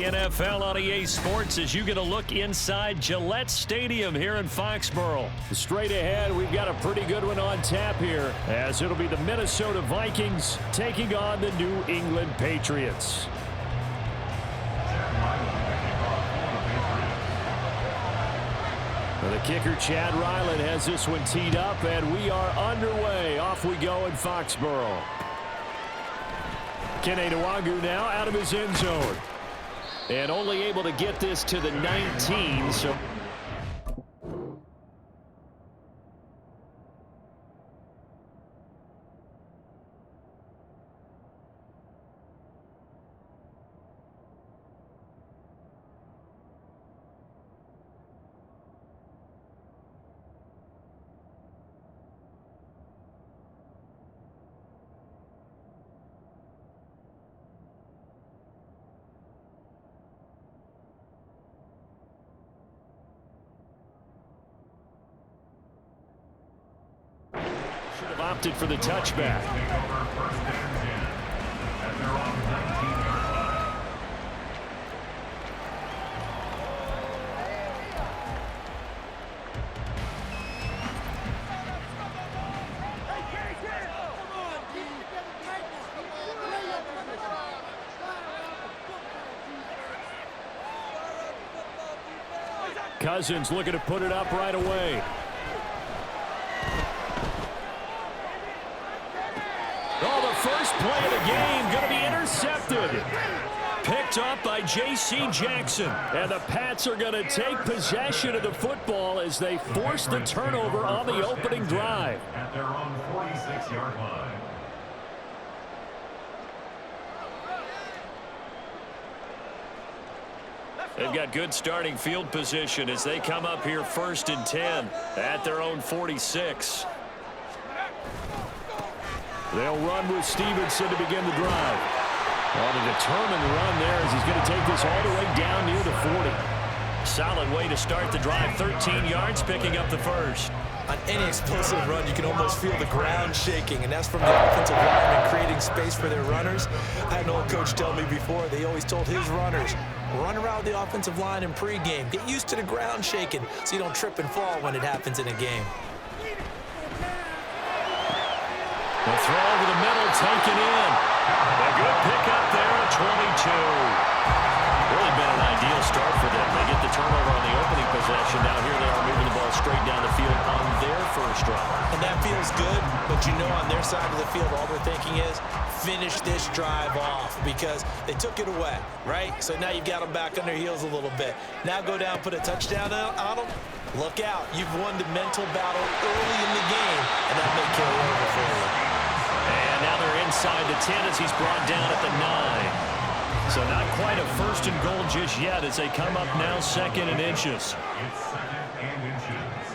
NFL on EA Sports as you get a look inside Gillette Stadium here in Foxborough. Straight ahead, we've got a pretty good one on tap here, as it'll be the Minnesota Vikings taking on the New England Patriots. The kicker, Chad Ryland, has this one teed up, and we are underway. Off we go in Foxborough. Kene Nwangu now out of his end zone. And only able to get this to the 19, so... opted for the touchback. Cousins looking to put it up right away. First play of the game going to be intercepted. Picked up by J.C. Jackson. And the Pats are going to take possession of the football as they force the turnover on the opening drive. At their own 46-yard line. They've got good starting field position as they come up here 1st and 10 at their own 46. They'll run with Stevenson to begin the drive. On a determined run there as he's going to take this all the way down near the 40. Solid way to start the drive. 13 yards, picking up the first. On any explosive run, you can almost feel the ground shaking, and that's from the offensive linemen creating space for their runners. I had an old coach tell me before, they always told his runners, run around the offensive line in pregame. Get used to the ground shaking so you don't trip and fall when it happens in a game. The throw over the middle, taken in. A good pickup there at 22. Really been an ideal start for them. They get the turnover on the opening possession. Now here they are moving the ball straight down the field on their first drive. And that feels good, but you know on their side of the field, all they're thinking is finish this drive off because they took it away, right? So now you've got them back on their heels a little bit. Now go down, put a touchdown on them. Look out. You've won the mental battle early in the game, and that may carry over for you. And now they're inside the 10 as he's brought down at the 9. So not quite a 1st and goal just yet as they come up now 2nd and inches. It's 2nd and inches.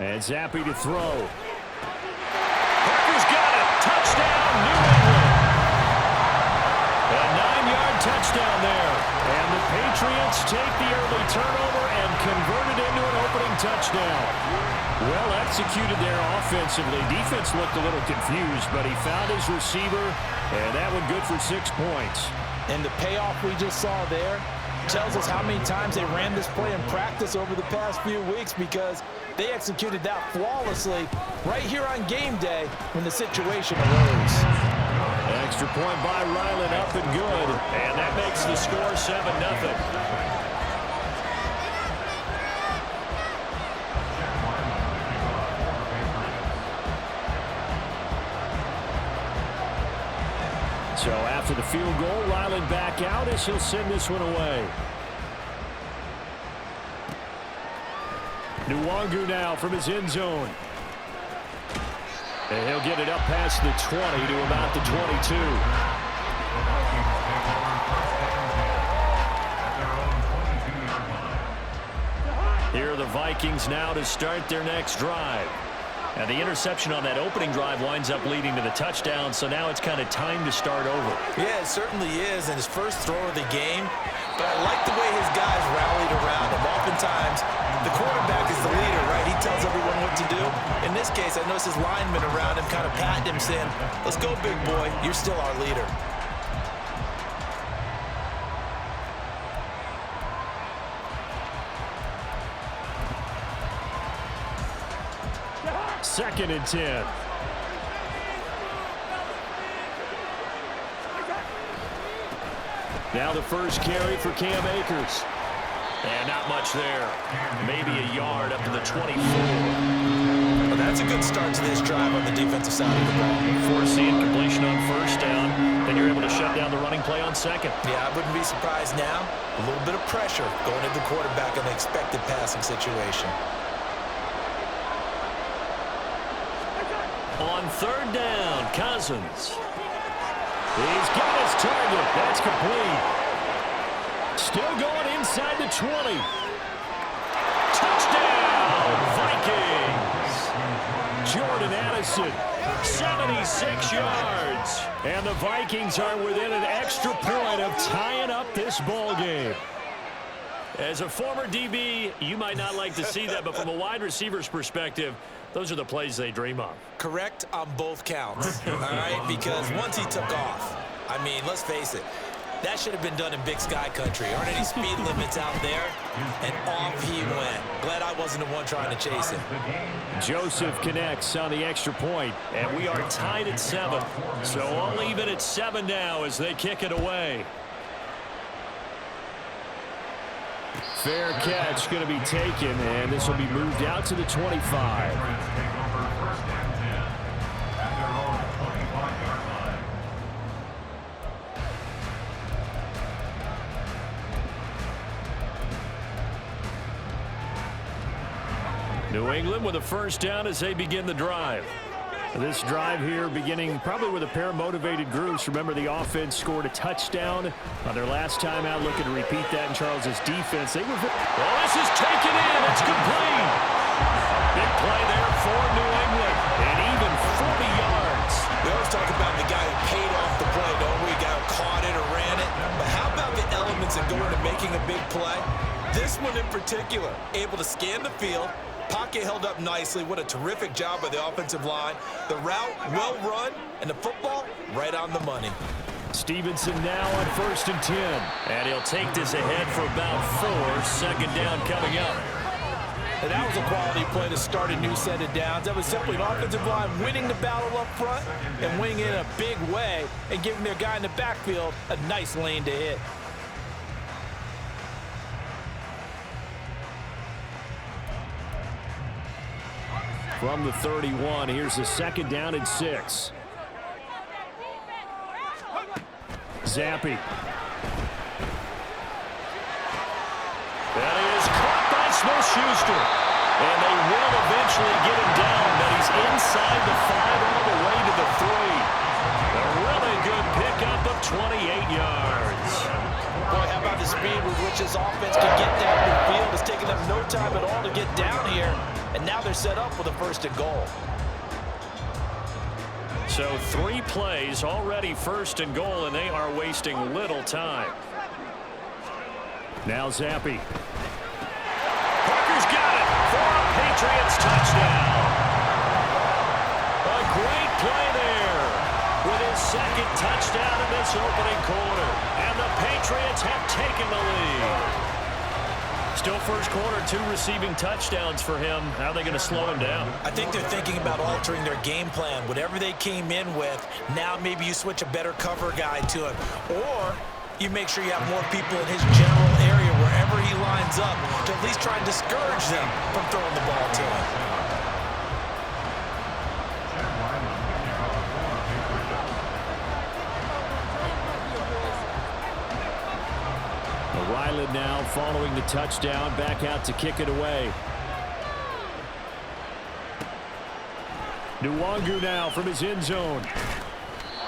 And Zappi to throw. Parker's got it. Touchdown, New England. A 9-yard touchdown there. And the Patriots take the early turnover and convert it into an opening touchdown. Well executed there offensively. Defense looked a little confused, but he found his receiver, and that one good for 6 points. And the payoff we just saw there tells us how many times they ran this play in practice over the past few weeks because they executed that flawlessly right here on game day when the situation arose. Extra point by Ryland, up and good, and that makes the score 7-0. So after the field goal, Ryland back out as he'll send this one away. Nwangu now from his end zone. And he'll get it up past the 20 to about the 22. Here are the Vikings now to start their next drive. And the interception on that opening drive winds up leading to the touchdown, so now it's kind of time to start over. Yeah, it certainly is, and his first throw of the game. But I like the way his guys rallied around him. Oftentimes, the quarterback is the leader, right? He tells everyone what to do. In this case, I noticed his linemen around him kind of patting him, saying, let's go, big boy. You're still our leader. Second and 10. Now the first carry for Cam Akers. And not much there. Maybe a yard up to the 24. Well, that's a good start to this drive on the defensive side of the ball. Forcing completion on first down. Then you're able to shut down the running play on second. Yeah, I wouldn't be surprised now. A little bit of pressure going into the quarterback in the expected passing situation. On third down, Cousins. He's got his target. That's complete. Still going inside the 20. Touchdown, Vikings. Jordan Addison, 76 yards. And the Vikings are within an extra point of tying up this ball game. As a former DB, you might not like to see that, but from a wide receiver's perspective, those are the plays they dream of. Correct on both counts, all right? Because once he took off, I mean, let's face it, that should have been done in Big Sky country. Aren't any speed limits out there? And off he went. Glad I wasn't the one trying to chase him. Joseph connects on the extra point, and we are tied at 7. So all even at 7 now as they kick it away. Fair catch going to be taken, and this will be moved out to the 25. New England with a first down as they begin the drive. This drive here beginning probably with a pair of motivated groups. Remember, the offense scored a touchdown on their last time out, looking to repeat that in Charles's defense. Well, this is taken in. It's complete. Big play there for New England, and even 40 yards. We always talk about the guy who paid off the play, don't we? Guy who caught it or ran it. But how about the elements that go into making a big play? This one in particular, able to scan the field. Pocket held up nicely. What a terrific job by the offensive line. The route, well run, and the football, right on the money. Stevenson now on 1st and 10. And he'll take this ahead for about 4. Second down coming up. And that was a quality play to start a new set of downs. That was simply an offensive line winning the battle up front and winning it in a big way and giving their guy in the backfield a nice lane to hit. From the 31, here's the second down and 6. Zappi. That is caught by Smith-Schuster. And they will eventually get him down, but he's inside the 5 all the way to the 3. A really good pickup of 28 yards. Boy, how about the speed with which this offense can get down the field? It's taking them no time at all to get down here. And now they're set up with a 1st and goal. So 3 plays already 1st and goal, and they are wasting little time. Now Zappi. Parker's got it for a Patriots touchdown. A great play there with his 2nd touchdown in this opening quarter. And the Patriots have taken the lead. Still first quarter, 2 receiving touchdowns for him. How are they going to slow him down? I think they're thinking about altering their game plan. Whatever they came in with, now maybe you switch a better cover guy to him. Or you make sure you have more people in his general area wherever he lines up to at least try and discourage them from throwing the ball to him. Ryland now following the touchdown, back out to kick it away. Nwangu now from his end zone.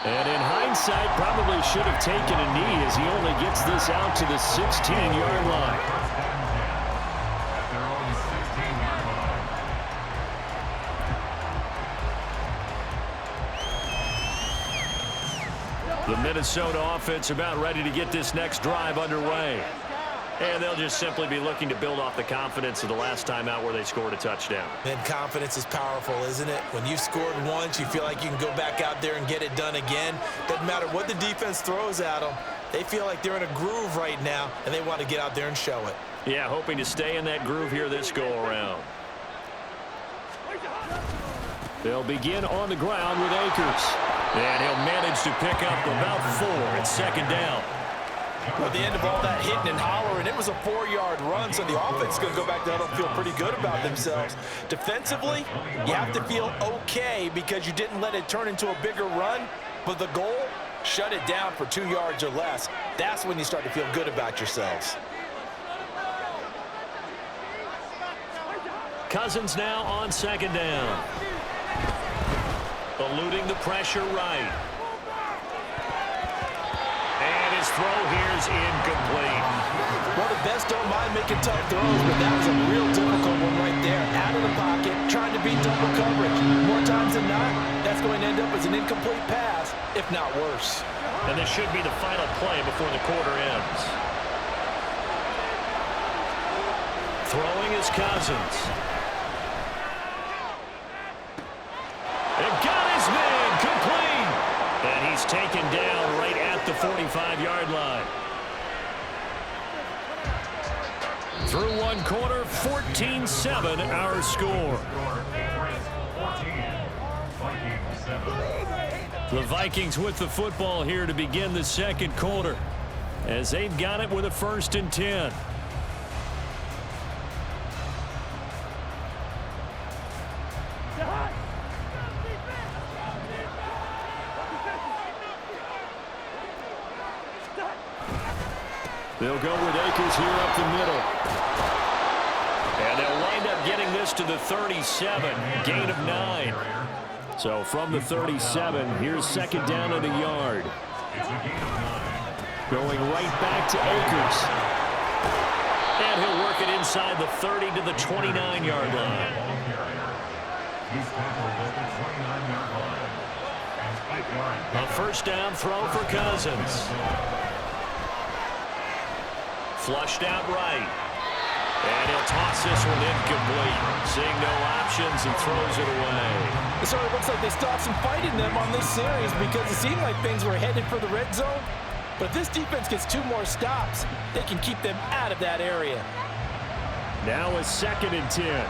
And in hindsight, probably should have taken a knee as he only gets this out to the 16-yard line. The Minnesota offense about ready to get this next drive underway. And they'll just simply be looking to build off the confidence of the last time out where they scored a touchdown. And confidence is powerful, isn't it? When you've scored once, you feel like you can go back out there and get it done again. Doesn't matter what the defense throws at them. They feel like they're in a groove right now, and they want to get out there and show it. Yeah, hoping to stay in that groove here this go-around. They'll begin on the ground with Akers. And he'll manage to pick up about 4 at second down. At the end of all that hitting and hollering, it was a 4-yard run, so the offense is going to go back there and feel pretty good about themselves. Defensively, you have to feel okay because you didn't let it turn into a bigger run, but the goal, shut it down for 2 yards or less. That's when you start to feel good about yourselves. Cousins now on second down. Eluding the pressure right. And his throw here is incomplete. Well, the best don't mind making tough throws, but that was a real difficult one right there. Out of the pocket, trying to beat double coverage. More times than not, that's going to end up as an incomplete pass, if not worse. And this should be the final play before the quarter ends. Throwing is Cousins. And got his man complete. And he's taken down right at the 45-yard line. Through one quarter, 14-7 our score. The Vikings with the football here to begin the second quarter as they've got it with a 1st and 10. They'll go with Akers here up the middle. And they'll wind up getting this to the 37, gain of 9. So from the 37, here's second down and a yard. Going right back to Akers. And he'll work it inside the 30 to the 29-yard line. A first down throw for Cousins. Flushed out right. And he'll toss this one incomplete. Seeing no options, he throws it away. It sort of looks like they stopped some fighting them on this series because it seemed like things were headed for the red zone. But if this defense gets 2 more stops, they can keep them out of that area. Now a 2nd and 10.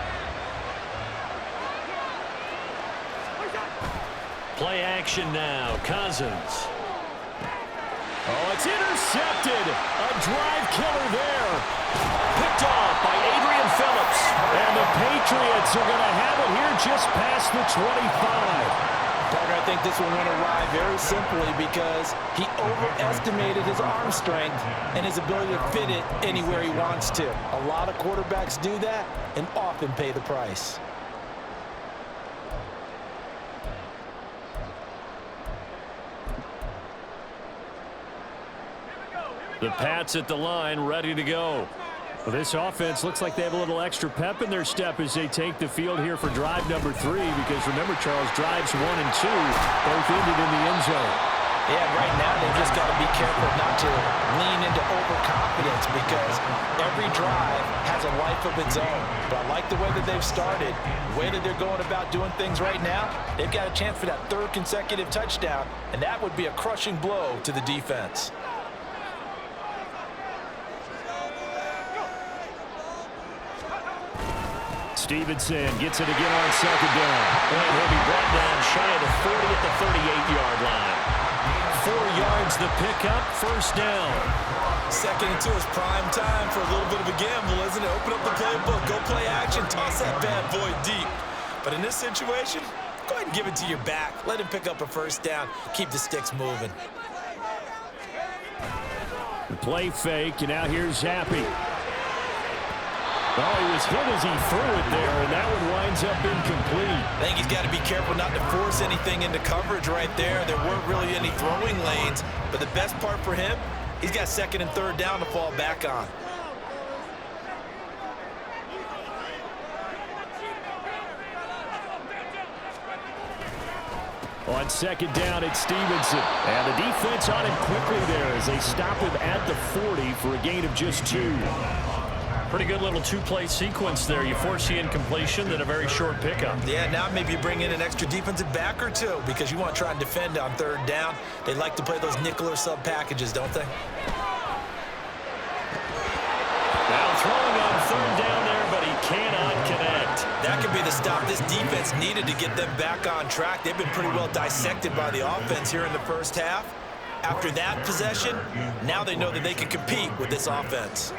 Play action now. Cousins. Oh, it's intercepted. A drive killer there. Picked off by Adrian Phillips. And the Patriots are going to have it here just past the 25. Parker, I think this one went awry very simply because he overestimated his arm strength and his ability to fit it anywhere he wants to. A lot of quarterbacks do that and often pay the price. The Pats at the line, ready to go. Well, this offense looks like they have a little extra pep in their step as they take the field here for drive number 3, because remember, Charles, drives 1 and 2 both ended in the end zone. Yeah, right now they've just got to be careful not to lean into overconfidence because every drive has a life of its own. But I like the way that they've started, the way that they're going about doing things right now. They've got a chance for that 3rd consecutive touchdown, and that would be a crushing blow to the defense. Stevenson gets it again on second down. And he'll be brought down shy of the 40 at the 38-yard line. 4 yards the pickup, first down. 2nd and 2 is prime time for a little bit of a gamble, isn't it? Open up the playbook, go play action, toss that bad boy deep. But in this situation, go ahead and give it to your back. Let him pick up a first down, keep the sticks moving. The play fake, and now here's Zappe. Oh, he was hit as he threw it there, and that one winds up incomplete. I think he's got to be careful not to force anything into coverage right there. There weren't really any throwing lanes, but the best part for him, he's got 2nd and 3rd down to fall back on. On second down, it's Stevenson. And the defense on him quickly there as they stop him at the 40 for a gain of just 2. Pretty good little two-play sequence there. You force the incompletion, then a very short pickup. Yeah, now maybe you bring in an extra defensive back or two because you want to try and defend on third down. They like to play those nickel or sub packages, don't they? Now throwing on third down there, but he cannot connect. That could be the stop this defense needed to get them back on track. They've been pretty well dissected by the offense here in the first half. After that possession, now they know that they can compete with this offense.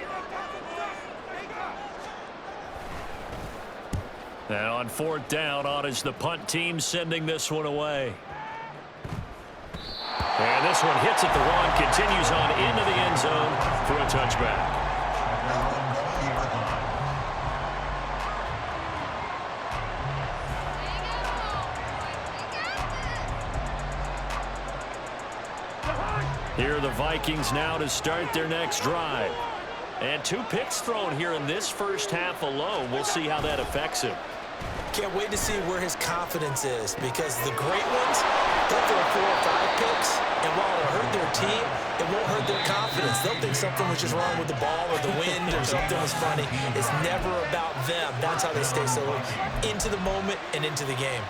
And on fourth down, on is the punt team sending this one away. And this one hits at the 1, continues on into the end zone for a touchback. Here are the Vikings now to start their next drive. And 2 picks thrown here in this first half alone. We'll see how that affects him. Can't wait to see where his confidence is because the great ones, they'll throw 4 or 5 picks, and while it'll hurt their team, it won't hurt their confidence. They'll think something was just wrong with the ball or the wind or something was funny. It's never about them. That's how they stay so into the moment and into the game.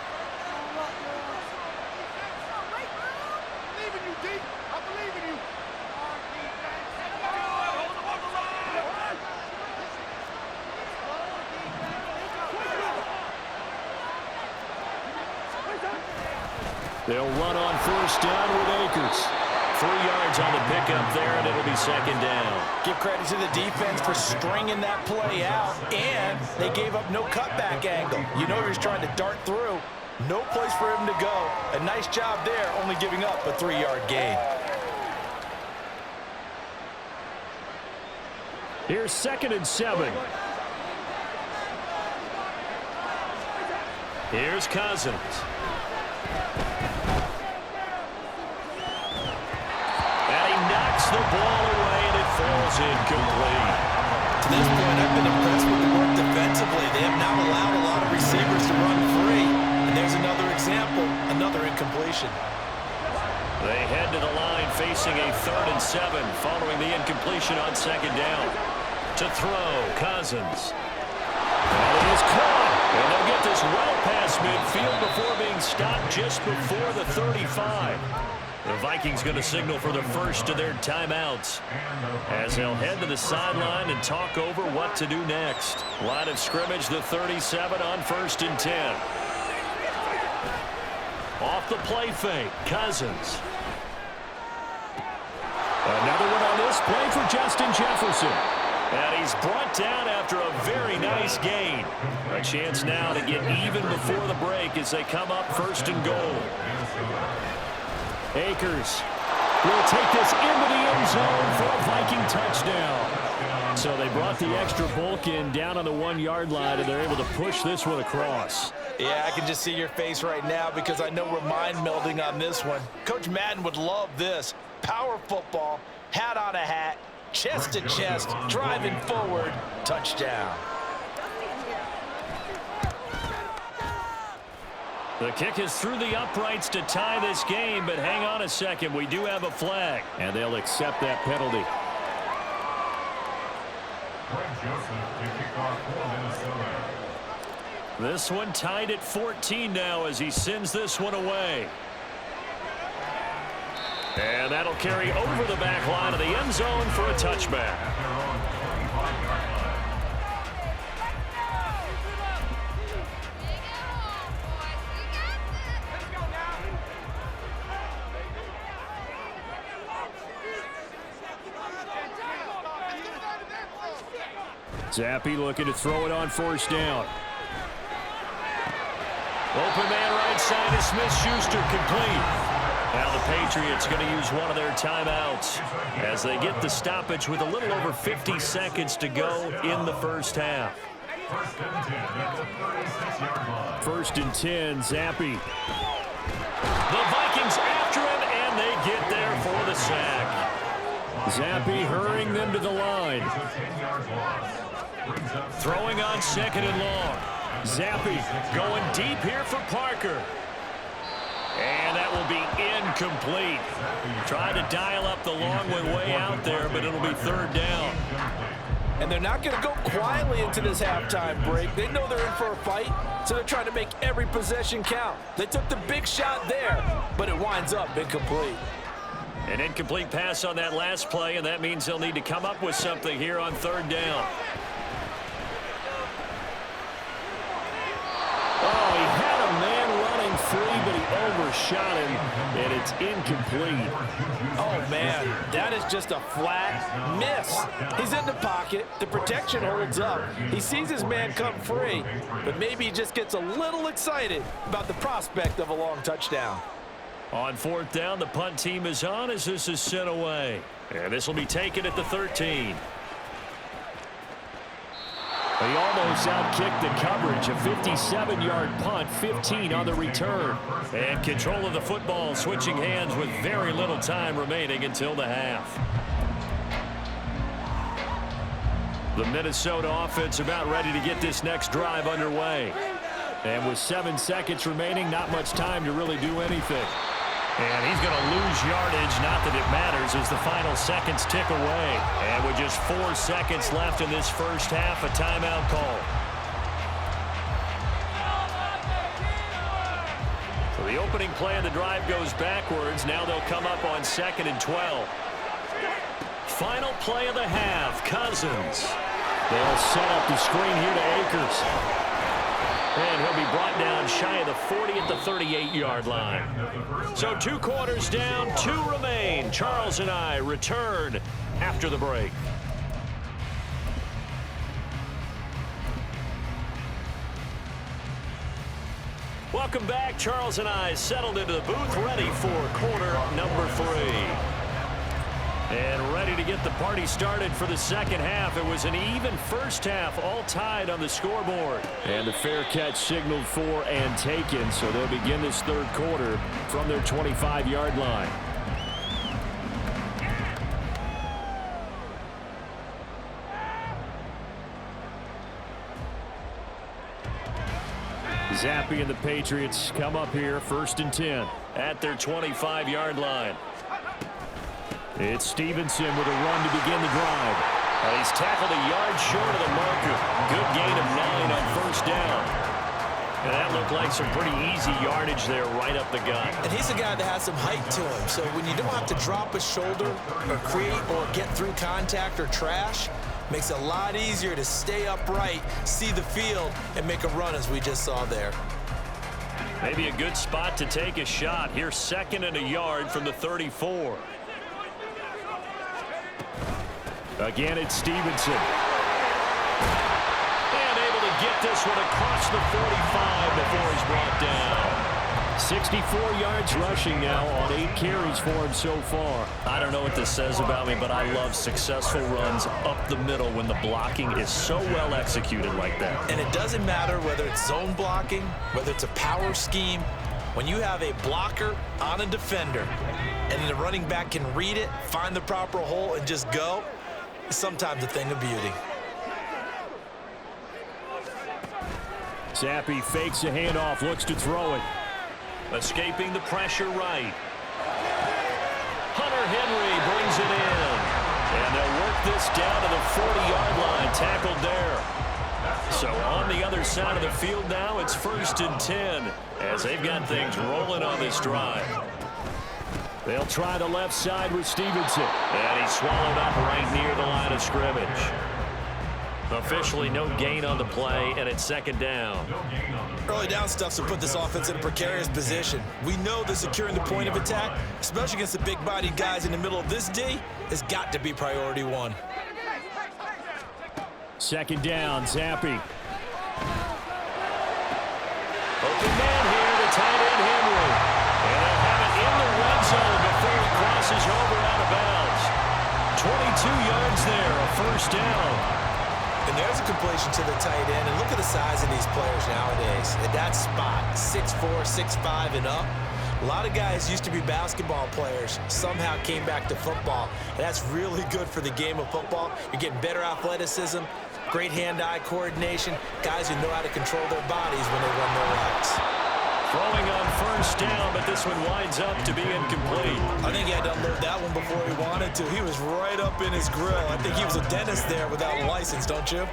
They'll run on first down with Akers. 3 yards on the pickup there, and it'll be second down. Give credit to the defense for stringing that play out, and they gave up no cutback angle. You know he was trying to dart through. No place for him to go. A nice job there, only giving up a 3-yard gain. Here's 2nd and 7. Here's Cousins. The ball away, and it falls incomplete. To this point, I've been impressed with the work defensively. They have now allowed a lot of receivers to run free. And there's another example, another incompletion. They head to the line facing a 3rd and 7 following the incompletion on second down. To throw, Cousins. And it is caught. And they'll get this well past midfield before being stopped just before the 35. The Vikings going to signal for the first of their timeouts as they'll head to the sideline and talk over what to do next. Line of scrimmage, the 37 on 1st and 10. Off the play fake, Cousins. Another one on this play for Justin Jefferson. And he's brought down after a very nice gain. A chance now to get even before the break as they come up 1st and goal. Akers will take this into the end zone for a Viking touchdown. So they brought the extra bulk in down on the 1-yard line, and they're able to push this one across. Yeah, I can just see your face right now because I know we're mind melding on this one. Coach Madden would love this. Power football, hat on a hat, chest to chest, driving forward, touchdown. The kick is through the uprights to tie this game, but hang on a second. We do have a flag, and they'll accept that penalty. This one tied at 14 now as he sends this one away. And that'll carry over the back line of the end zone for a touchback. Zappi looking to throw it on 1st down. Open man right side is Smith-Schuster, complete. Now the Patriots going to use one of their timeouts as they get the stoppage with a little over 50 seconds to go in the first half. 1st and 10, Zappi. The Vikings after him, and they get there for the sack. Zappi hurrying them to the line. Throwing on 2nd and long. Zappi going deep here for Parker. And that will be incomplete. Tried to dial up the long way out there, but it'll be third down. And they're not going to go quietly into this halftime break. They know they're in for a fight, so they're trying to make every possession count. They took the big shot there, but it winds up incomplete. An incomplete pass on that last play, and that means they'll need to come up with something here on third down. Oh, he had a man running free, but he overshot him, and it's incomplete. Oh, man, that is just a flat miss. He's in the pocket. The protection holds up. He sees his man come free, but maybe he just gets a little excited about the prospect of a long touchdown. On fourth down, the punt team is on as this is sent away. And this will be taken at the 13. He almost outkicked the coverage. A 57-yard punt, 15 on the return. And control of the football switching hands with very little time remaining until the half. The Minnesota offense about ready to get this next drive underway. And with 7 seconds remaining, not much time to really do anything. And he's going to lose yardage, not that it matters, as the final seconds tick away. And with just 4 seconds left in this first half, a timeout call. So the opening play of the drive goes backwards. Now they'll come up on 2nd and 12. Final play of the half, Cousins. They'll set up the screen here to Akers. And he'll be brought down shy of the 40 at the 38-yard line. So 2 quarters down, 2 remain. Charles and I return after the break. Welcome back. Charles and I settled into the booth, ready for quarter number 3. And ready to get the party started for the second half. It was an even first half, all tied on the scoreboard. And the fair catch signaled for and taken, so they'll begin this third quarter from their 25-yard line. Zappe and the Patriots come up here, 1st and 10. At their 25-yard line. It's Stevenson with a run to begin the drive. He's tackled a yard short of the marker. Good gain of 9 on first down. And that looked like some pretty easy yardage there right up the gut. And he's a guy that has some height to him, so when you don't have to drop a shoulder or create or get through contact or trash, makes it a lot easier to stay upright, see the field, and make a run as we just saw there. Maybe a good spot to take a shot. Here's 2nd and a yard from the 34. Again, it's Stevenson. And able to get this one across the 45 before he's brought down. 64 yards rushing now on 8 carries for him so far. I don't know what this says about me, but I love successful runs up the middle when the blocking is so well executed like that. And it doesn't matter whether it's zone blocking, whether it's a power scheme. When you have a blocker on a defender and the running back can read it, find the proper hole, and just go, it's sometimes a thing of beauty. Zappe fakes a handoff, looks to throw it. Escaping the pressure right. Hunter Henry brings it in. And they'll work this down to the 40-yard line, tackled there. So on the other side of the field now, it's 1st and 10 as they've got things rolling on this drive. They'll try the left side with Stevenson. And he's swallowed up right near the line of scrimmage. Officially no gain on the play, and it's 2nd down. Early down stuff's to put this offense in a precarious position. We know that securing the point of attack, especially against the big-bodied guys in the middle of this D, has got to be priority 1. 2nd down, Zappe. Open man here to tight end Henry. And they'll have it in the red zone before he crosses over out of bounds. 22 yards there, a 1st down. And there's a completion to the tight end. And look at the size of these players nowadays. At that spot, 6'4", 6'5", and up. A lot of guys used to be basketball players, somehow came back to football. And that's really good for the game of football. You're getting better athleticism, great hand-eye coordination, guys who know how to control their bodies when they run their routes. Throwing on first down, but this one winds up to be incomplete. I think he had to unload that one before he wanted to. He was right up in his grill. I think he was a dentist there without a license, don't you?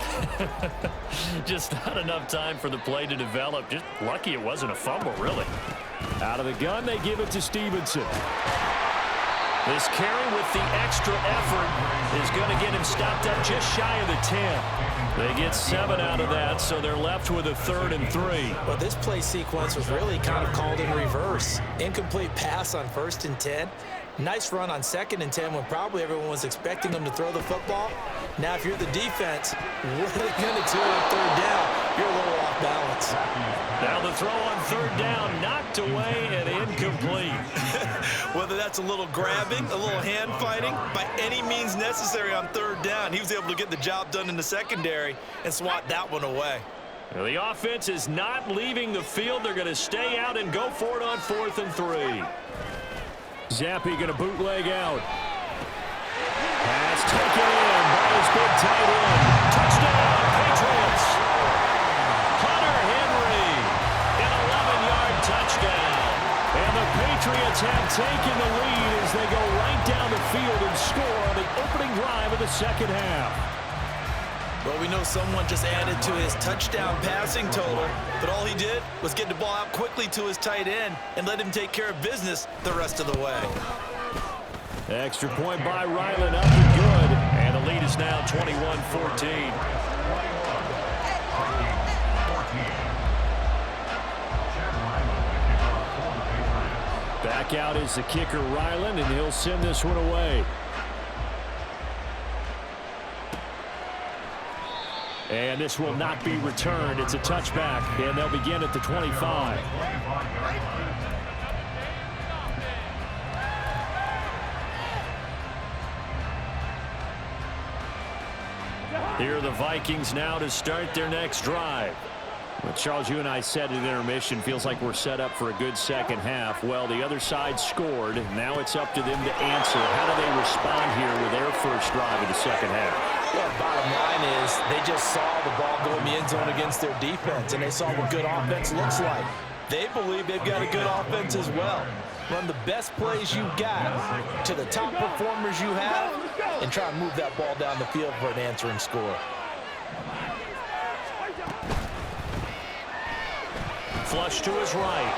Just not enough time for the play to develop. Just lucky it wasn't a fumble, really. Out of the gun, they give it to Stevenson. This carry with the extra effort is going to get him stopped up just shy of the 10. They get 7 out of that, so they're left with a 3rd and 3. But this play sequence was really kind of called in reverse. Incomplete pass on 1st and 10. Nice run on 2nd and 10 when probably everyone was expecting them to throw the football. Now, if you're the defense, what are they going to do on 3rd down? You're a little off balance. Now the throw on 3rd down, knocked away and incomplete. Whether that's a little grabbing, a little hand fighting, by any means necessary on 3rd down, he was able to get the job done in the secondary and swat that one away. Well, the offense is not leaving the field. They're going to stay out and go for it on 4th and 3. Zappi going to bootleg out. Pass taken in by his big tight end. Touchdown, Patriots. Hunter Henry, an 11-yard touchdown. And the Patriots have taken the lead as they go right down the field and score on the opening drive of the second half. Well, we know someone just added to his touchdown passing total, but all he did was get the ball out quickly to his tight end and let him take care of business the rest of the way. Extra point by Ryland, up and good. And the lead is now 21-14. Back out is the kicker, Ryland, and he'll send this one away. And this will not be returned. It's a touchback, and they'll begin at the 25. Here are the Vikings now to start their next drive. Well, Charles, you and I said at intermission, feels like we're set up for a good second half. Well, the other side scored. Now it's up to them to answer. How do they respond here with their first drive of the second half? Well, bottom line is they just saw the ball go in the end zone against their defense, and they saw what good offense looks like. They believe they've got a good offense as well. Run the best plays you've got to the top performers you have and try and move that ball down the field for an answering score. Flush to his right.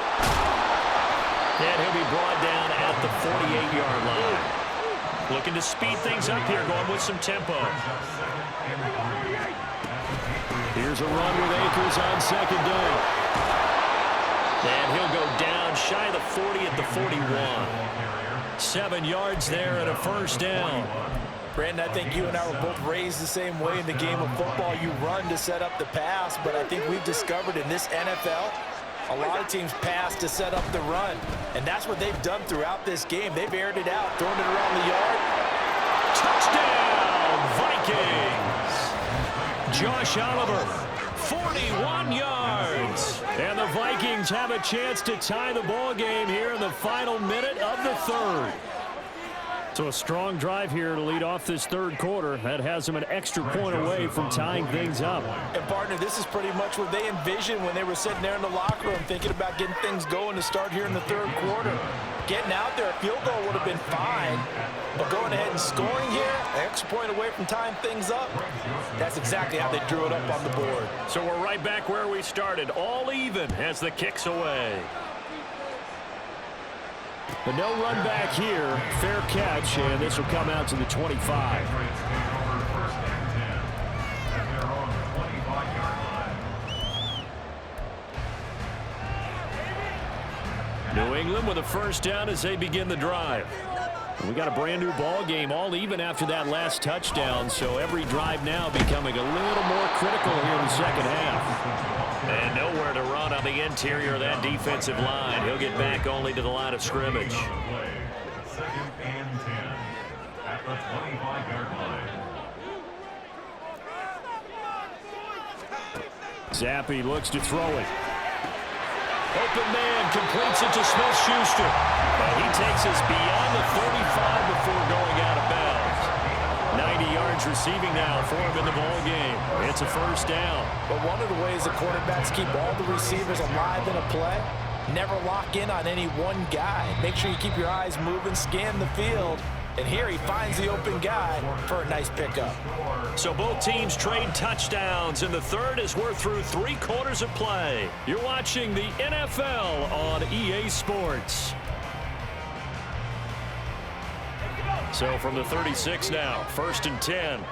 And he'll be brought down at the 48-yard line. Looking to speed things up here, going with some tempo. Here's a run with Akers on 2nd down. And he'll go down shy of the 40 at the 41. 7 yards there and a first down. Brandon, I think you and I were both raised the same way in the game of football. You run to set up the pass, but I think we've discovered in this NFL, a lot of teams pass to set up the run, and that's what they've done throughout this game. They've aired it out, thrown it around the yard. Touchdown, Vikings! Josh Oliver, 41 yards. And the Vikings have a chance to tie the ball game here in the final minute of the 3rd. So a strong drive here to lead off this 3rd quarter. That has them an extra point away from tying things up. And, partner, this is pretty much what they envisioned when they were sitting there in the locker room thinking about getting things going to start here in the 3rd quarter. Getting out there, a field goal would have been fine, but going ahead and scoring here, an extra point away from tying things up, that's exactly how they drew it up on the board. So we're right back where we started, all even as the kick's away. But no run back here. Fair catch, and this will come out to the 25. New England with a first down as they begin the drive. We got a brand new ball game, all even after that last touchdown, so every drive now becoming a little more critical here in the second half. And nowhere to run on the interior of that defensive line. He'll get back only to the line of scrimmage. 2nd and 10 at the 25-yard line. Zappi looks to throw it. Open man completes it to Smith-Schuster. And he takes us beyond the 35 before going out of bounds. 90 yards receiving now for him in the ball game. It's a first down. But one of the ways the quarterbacks keep all the receivers alive in a play never lock in on any one guy. Make sure you keep your eyes moving, scan the field. And here he finds the open guy for a nice pickup. So both teams trade touchdowns in the third as we're through 3 quarters of play. You're watching the NFL on EA Sports. So from the 36 now, 1st and 10.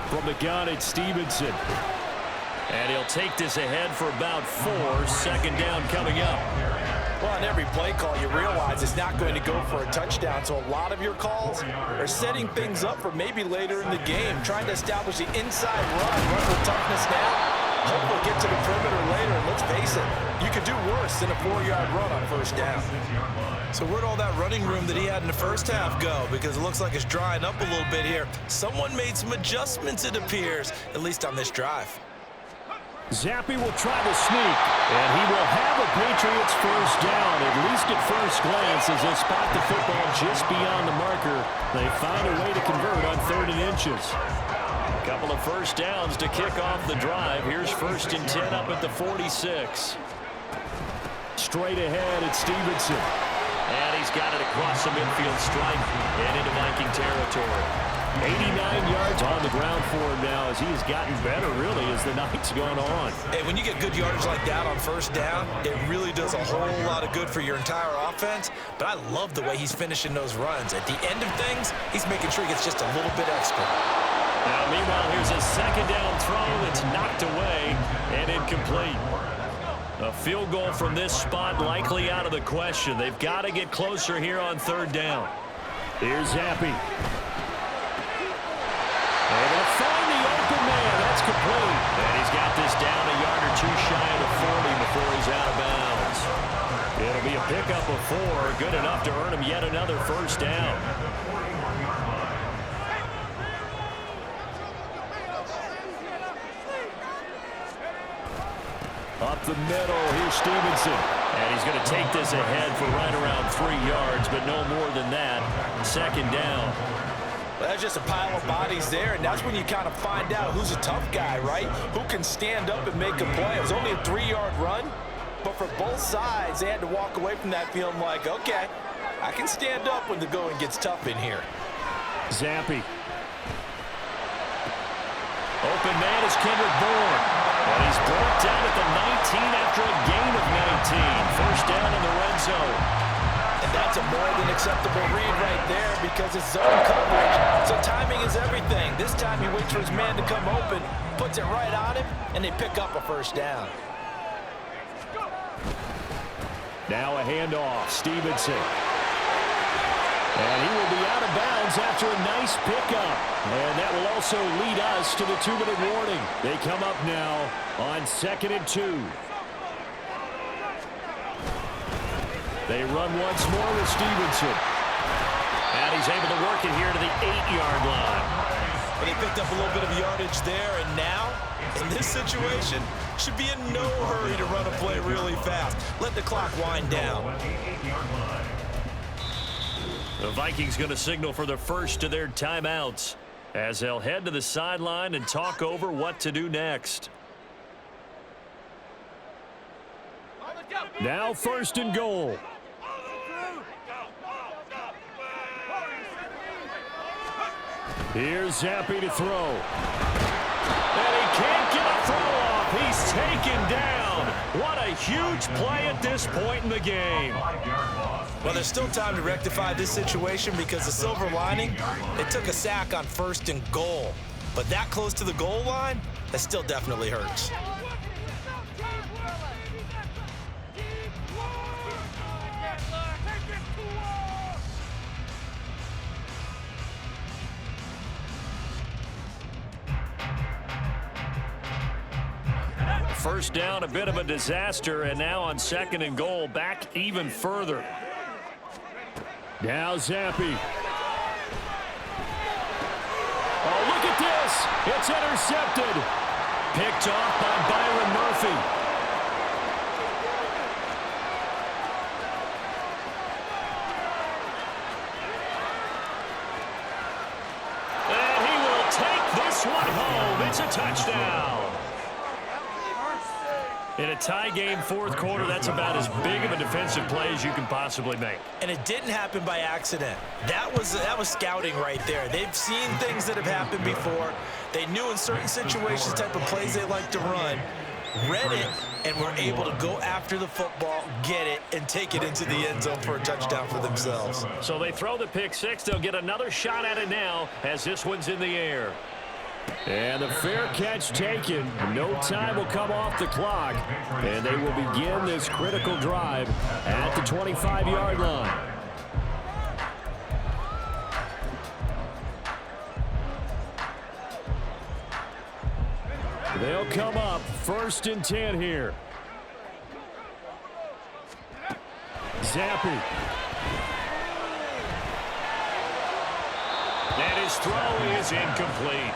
From the gun, it's Stevenson. And he'll take this ahead for about 4. 2nd down coming up. Well, on every play call, you realize it's not going to go for a touchdown. So a lot of your calls are setting things up for maybe later in the game, trying to establish the inside run with toughness now. Hopefully get to the perimeter later. And let's face it, you could do worse than a 4-yard run on 1st down. So where'd all that running room that he had in the first half go? Because it looks like it's drying up a little bit here. Someone made some adjustments, it appears, at least on this drive. Zappe will try to sneak, and he will have a Patriots 1st down, at least at first glance, as they spot the football just beyond the marker. They find a way to convert on 3rd and inches. A couple of 1st downs to kick off the drive. Here's 1st and 10 up at the 46. Straight ahead, it's Stevenson. And he's got it across the midfield stripe and into Viking territory. 89 yards on the ground for him now as he has gotten better, really, as the night's gone on. Hey, when you get good yardage like that on 1st down, it really does a whole lot of good for your entire offense. But I love the way he's finishing those runs. At the end of things, he's making sure he gets just a little bit extra. Now, meanwhile, here's a 2nd down throw that's knocked away and incomplete. A field goal from this spot likely out of the question. They've got to get closer here on 3rd down. Here's Zappe. Able to find the open man. That's complete. And he's got this down a yard or 2 shy of the 40 before he's out of bounds. It'll be a pickup of 4. Good enough to earn him yet another 1st down. Up the middle, here's Stevenson. And he's going to take this ahead for right around 3 yards, but no more than that. 2nd down. Well, that's just a pile of bodies there, and that's when you kind of find out who's a tough guy, right? Who can stand up and make a play. It was only a 3-yard run, but for both sides, they had to walk away from that feeling like, okay, I can stand up when the going gets tough in here. Zappe. Open man is Kendrick Bourne. And he's brought down at the 19 after a gain of 19. 1st down in the red zone. And that's a more than acceptable read right there because it's zone coverage. So timing is everything. This time he waits for his man to come open, puts it right on him, and they pick up a 1st down. Now a handoff. Stevenson. And he will be out of bounds after a nice pickup. And that will also lead us to the 2-minute warning. They come up now on 2nd and 2. They run once more with Stevenson. And he's able to work it here to the 8-yard line. But they picked up a little bit of yardage there, and now, in this situation, should be in no hurry to run a play really fast. Let the clock wind down. The Vikings going to signal for the first of their timeouts as they'll head to the sideline and talk over what to do next. Now 1st and goal. Here's Zappe to throw. And he can't get a throw off. He's taken down. What a huge play at this point in the game. Well, there's still time to rectify this situation because the silver lining, it took a sack on 1st and goal. But that close to the goal line, that still definitely hurts. First down, a bit of a disaster, and now on 2nd and goal, back even further. Now Zappe. Oh, look at this. It's intercepted. Picked off by Byron Murphy. And he will take this one home. It's a touchdown. In a tie game, fourth quarter, that's about as big of a defensive play as you can possibly make. And it didn't happen by accident. That was scouting right there. They've seen things that have happened before. They knew in certain situations the type of plays they like to run, read it, and were able to go after the football, get it, and take it into the end zone for a touchdown for themselves. So they throw the pick six. They'll get another shot at it now as this one's in the air. And the fair catch taken. No time will come off the clock. And they will begin this critical drive at the 25-yard line. They'll come up 1st and 10 here. Zappi. And his throw is incomplete.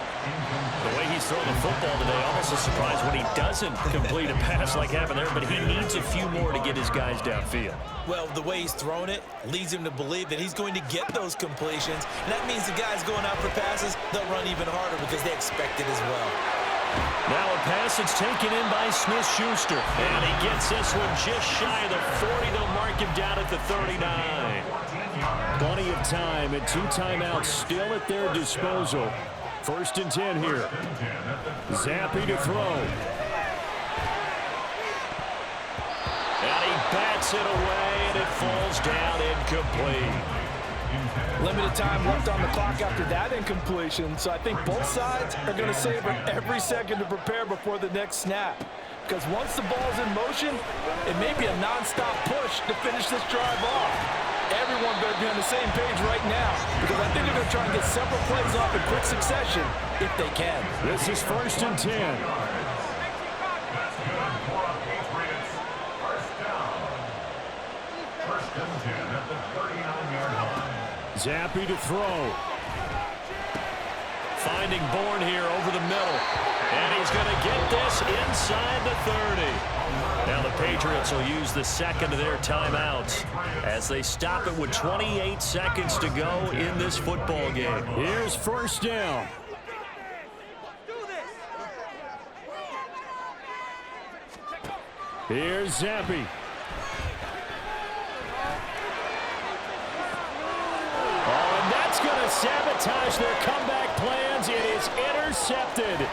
The way he's throwing the football today, almost a surprise when he doesn't complete a pass like happened there, but he needs a few more to get his guys downfield. Well, the way he's thrown it leads him to believe that he's going to get those completions, and that means the guys going out for passes, they'll run even harder because they expect it as well. Now a pass that's taken in by Smith-Schuster, and he gets this one just shy of the 40. They'll mark him down at the 39. Plenty of time and 2 timeouts still at their disposal. 1st and 10 here. Zappi to throw. And he bats it away, and it falls down incomplete. Limited time left on the clock after that incompletion, so I think both sides are going to savor every second to prepare before the next snap. Because once the ball's in motion, it may be a non-stop push to finish this drive off. Everyone better be on the same page right now, because I think they're going to try and get several plays off in quick succession if they can. This is 1st and 10. That's good for a Patriots first down. 1st and 10 at the 39-yard line. Zappi to throw. Finding Bourne here over the middle. And he's going to get this inside the 30. Now the Patriots will use the second of their timeouts as they stop it with 28 seconds to go in this football game. Here's 1st down. Here's Zappi. Oh, and that's going to sabotage their comeback plans. It is intercepted.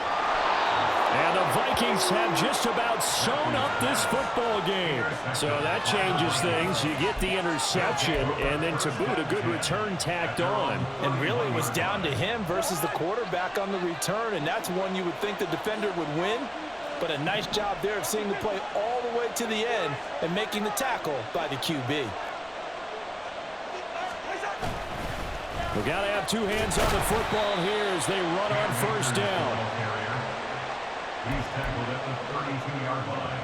And the Vikings have just about sewn up this football game. So that changes things. You get the interception, and then to boot, a good return tacked on. And really it was down to him versus the quarterback on the return, and that's one you would think the defender would win. But a nice job there of seeing the play all the way to the end and making the tackle by the QB. We got to have 2 hands on the football here as they run on 1st down. He's tackled at the 32-yard line.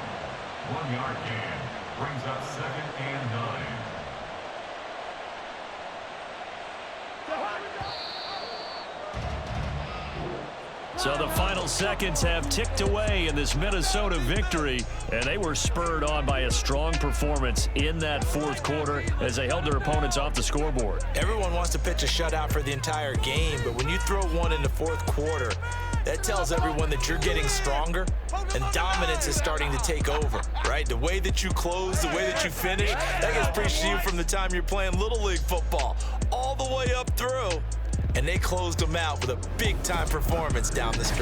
1-yard gain brings up 2nd and 9. So the final seconds have ticked away in this Minnesota victory, and they were spurred on by a strong performance in that 4th quarter as they held their opponents off the scoreboard. Everyone wants to pitch a shutout for the entire game, but when you throw one in the 4th quarter, that tells everyone that you're getting stronger and dominance is starting to take over, right? The way that you close, the way that you finish, that gets preached to you from the time you're playing Little League football all the way up through. And they closed them out with a big-time performance down the stretch.